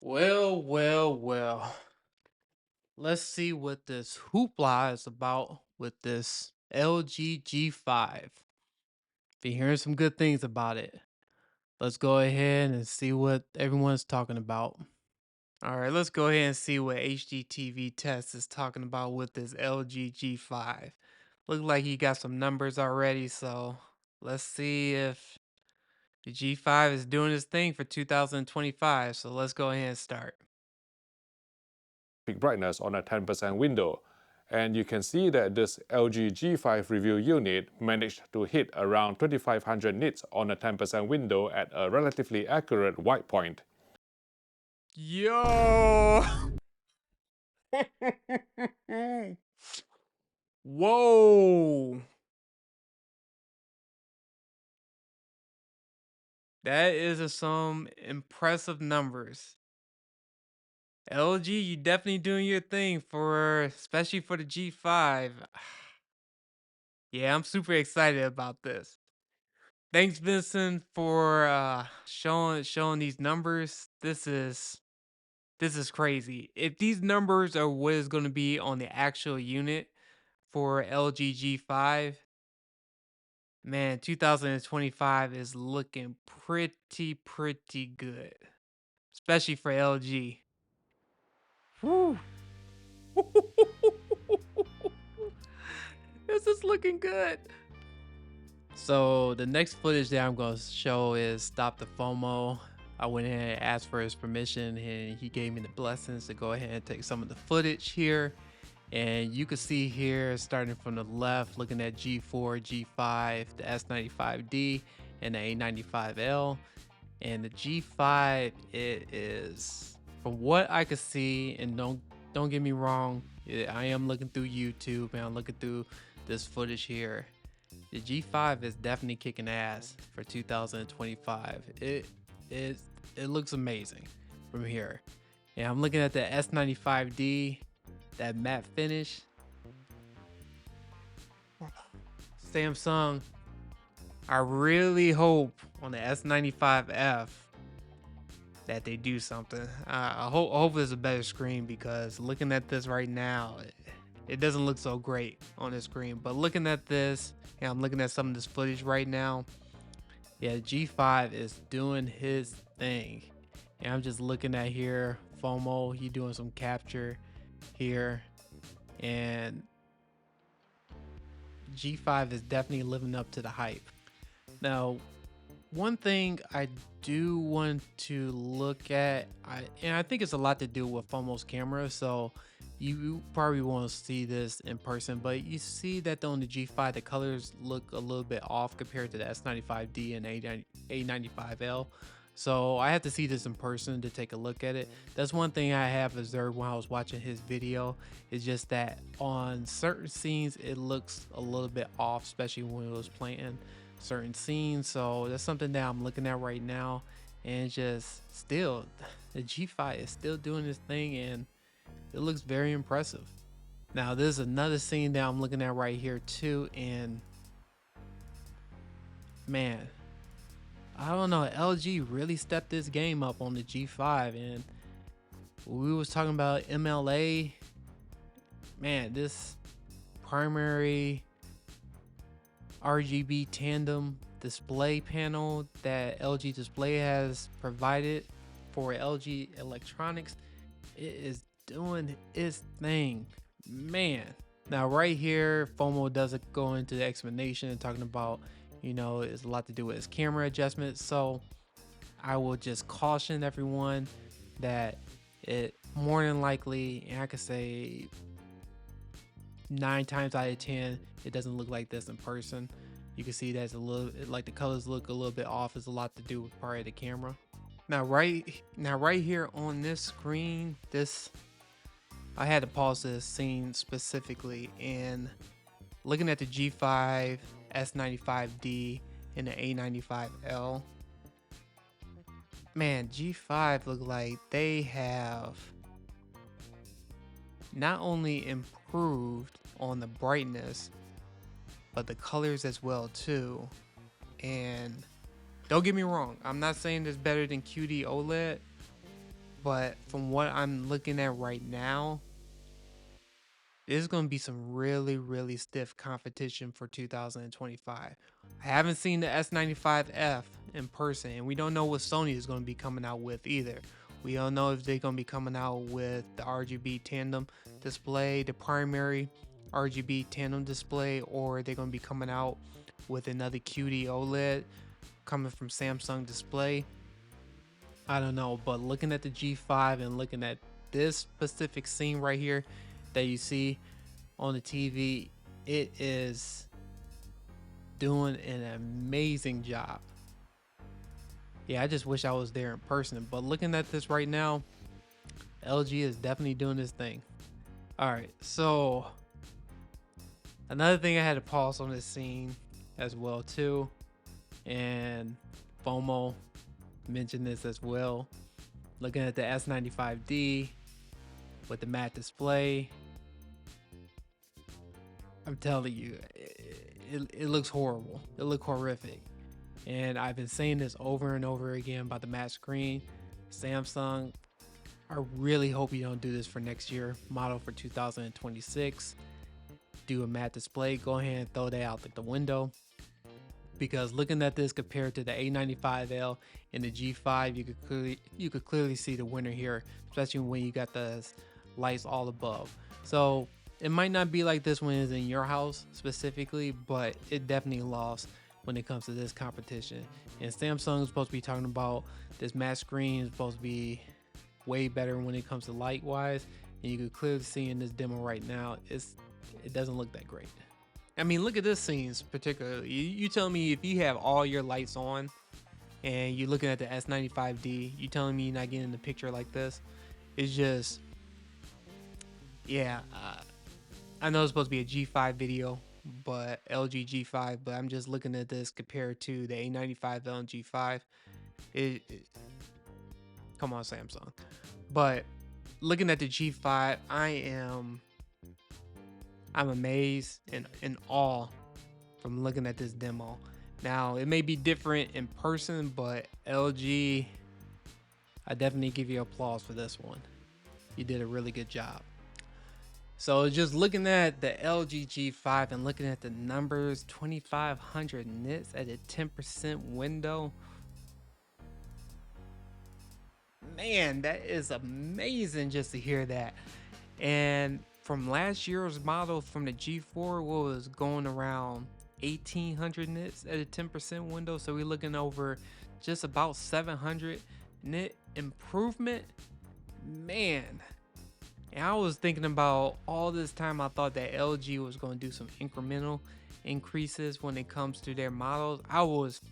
Well. Let's see what this hoopla is about with this LG G5. Been hearing some good things about it. Let's go ahead and see what everyone's talking about. All right, let's go ahead and see what HDTV Test is talking about with this LG G5. Look like you got some numbers already, so let's see if the G5 is doing its thing for 2025. So let's go ahead and start. Peak brightness on a 10% window. And you can see that this LG G5 review unit managed to hit around 2500 nits on a 10% window at a relatively accurate white point. Yo! Whoa! That is some impressive numbers. LG, you definitely doing your thing for especially for the G5. Yeah, I'm super excited about this. Thanks, Vincent, for showing these numbers. This is crazy. If these numbers are what is going to be on the actual unit for LG G5, man, 2025 is looking pretty good, especially for LG. Whew. This is looking good. So the next footage that I'm going to show is Stop the FOMO. I went ahead and asked for his permission and he gave me the blessings to go ahead and take some of the footage here. And you can see here, starting from the left, looking at G4, G5, the S95D, and the A95L. And the G5, it is, from what I could see, and don't get me wrong, I am looking through YouTube and I'm looking through this footage here. The G5 is definitely kicking ass for 2025. It looks amazing from here. And I'm looking at the S95D, that matte finish. Samsung, I really hope on the S95F that they do something. I hope there's a better screen, because looking at this right now, it doesn't look so great on the screen. But looking at this, and I'm looking at some of this footage right now, yeah, G5 is doing his thing. And I'm just looking at here, FOMO, he doing some capture here. And G5 is definitely living up to the hype. Now, one thing I do want to look at, and I think it's a lot to do with FOMO's camera, so you probably won't see this in person, but you see that on the G5, the colors look a little bit off compared to the S95D and A95L. So I have to see this in person to take a look at it. That's one thing I have observed when I was watching his video. It's just that on certain scenes, it looks a little bit off, especially when it was playing certain scenes. So that's something that I'm looking at right now. And just still, the G5 is still doing this thing, and it looks very impressive. Now, there's another scene that I'm looking at right here too, and man, I don't know, LG really stepped this game up on the G5. And we was talking about MLA. Man, this primary RGB tandem display panel that LG Display has provided for LG Electronics, it is doing its thing, man. Now right here, FOMO doesn't go into the explanation and talking about, it's a lot to do with his camera adjustments. So I will just caution everyone that it more than likely, and I could say 9 times out of 10, it doesn't look like this in person. You can see that's a little, like the colors look a little bit off. It's a lot to do with probably the camera. Now right here on this screen, I had to pause this scene specifically, and looking at the G5, S95D, and the A95L, man, G5 look like they have not only improved on the brightness, but the colors as well too. And don't get me wrong, I'm not saying it's better than QD OLED, but from what I'm looking at right now, there's going to be some really stiff competition for 2025. I haven't seen the S95F in person, and we don't know what Sony is going to be coming out with either. We don't know if they're going to be coming out with the RGB tandem display, the primary RGB tandem display, or they're going to be coming out with another QD OLED coming from Samsung Display. I don't know, but looking at the G5 and looking at this specific scene right here that you see on the TV, it is doing an amazing job. Yeah, I just wish I was there in person, but looking at this right now, LG is definitely doing this thing. All right, so another thing I had to pause on this scene as well too, and FOMO mentioned this as well. Looking at the S95D with the matte display, I'm telling you, it looks horrible. It looks horrific. And I've been saying this over and over again about the matte screen. Samsung, I really hope you don't do this for next year model for 2026. Do a matte display. Go ahead and throw that out the window. Because looking at this compared to the A95L and the G5, you could clearly see the winner here, especially when you got the lights all above. So it might not be like this one is in your house specifically, but it definitely lost when it comes to this competition. And Samsung is supposed to be talking about this matte screen is supposed to be way better when it comes to light wise, and you can clearly see in this demo right now it doesn't look that great. I mean, look at this scene particularly. You tell me if you have all your lights on and you're looking at the S95D, you telling me you're not getting the picture like this? It's just, yeah. I know it's supposed to be a G5 video, but LG G5, but I'm just looking at this compared to the A95L and G5. Come on, Samsung. But looking at the G5, I'm amazed and in awe from looking at this demo. Now, it may be different in person, but LG, I definitely give you applause for this one. You did a really good job. So just looking at the LG G5 and looking at the numbers, 2500 nits at a 10% window. Man, that is amazing just to hear that. And from last year's model from the G4 was going around 1800 nits at a 10% window. So we're looking over just about 700 nit improvement. Man. And I was thinking about all this time, I thought that LG was going to do some incremental increases when it comes to their models. I was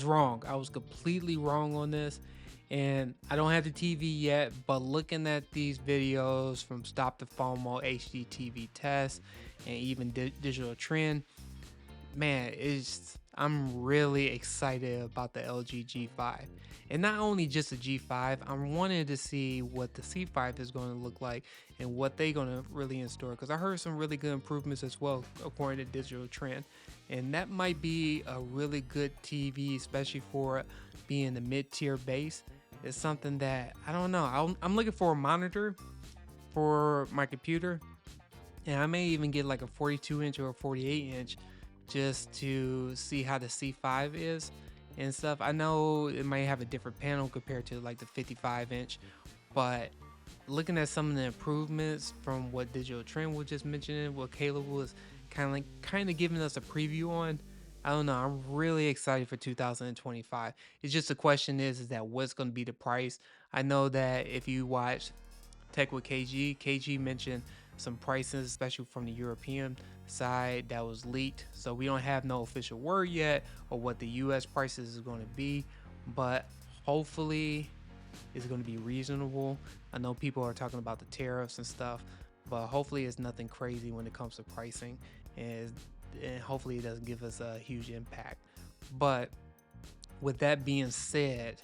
wrong. I was completely wrong on this. And I don't have the TV yet, but looking at these videos from Stop the FOMO, HD TV Test, and even Digital Trend, man, I'm really excited about the LG G5. And not only just the G5, I'm wanting to see what the C5 is going to look like and what they're going to really in store, because I heard some really good improvements as well according to Digital Trend, and that might be a really good TV, especially for being the mid-tier base. It's something that I don't know. I'm looking for a monitor for my computer, and I may even get like a 42-inch or a 48-inch just to see how the C5 is and stuff. I know it might have a different panel compared to like the 55-inch, but looking at some of the improvements from what Digital Trend was just mentioning, what Caleb was kind of giving us a preview on, I don't know. I'm really excited for 2025. It's just the question is that what's going to be the price? I know that if you watch Tech with KG mentioned some prices, especially from the European side, that was leaked. So we don't have no official word yet or what the US prices is going to be, but hopefully it's going to be reasonable. I know people are talking about the tariffs and stuff, but hopefully it's nothing crazy when it comes to pricing, and hopefully it doesn't give us a huge impact. But with that being said,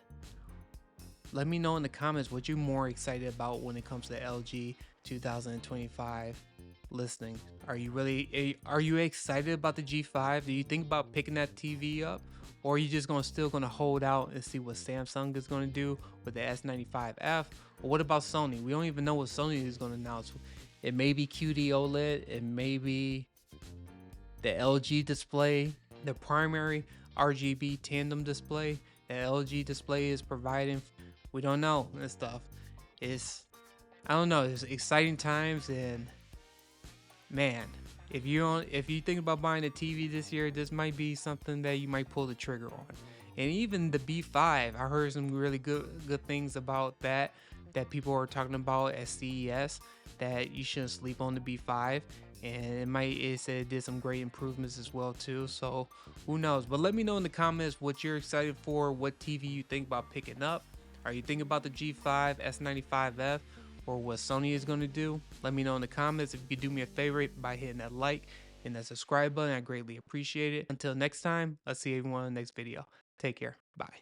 let me know in the comments what you're more excited about when it comes to LG 2025 listing. Are you excited about the G5? Do you think about picking that TV up, or you just still gonna hold out and see what Samsung is gonna do with the S95F? Or what about Sony? We don't even know what Sony is gonna announce. It may be QD OLED, it may be the LG display, the primary RGB tandem display that LG display is providing. We don't know and stuff. It's, I don't know, it's exciting times. And man, if you think about buying a TV this year, this might be something that you might pull the trigger on. And even the B5, I heard some really good things about that people are talking about at CES, that you shouldn't sleep on the B5. And it said it did some great improvements as well too. So who knows? But let me know in the comments what you're excited for, what TV you think about picking up. Are you thinking about the G5 S95F or what Sony is going to do? Let me know in the comments. If you could do me a favor by hitting that like and that subscribe button, I greatly appreciate it. Until next time, I'll see everyone in the next video. Take care. Bye.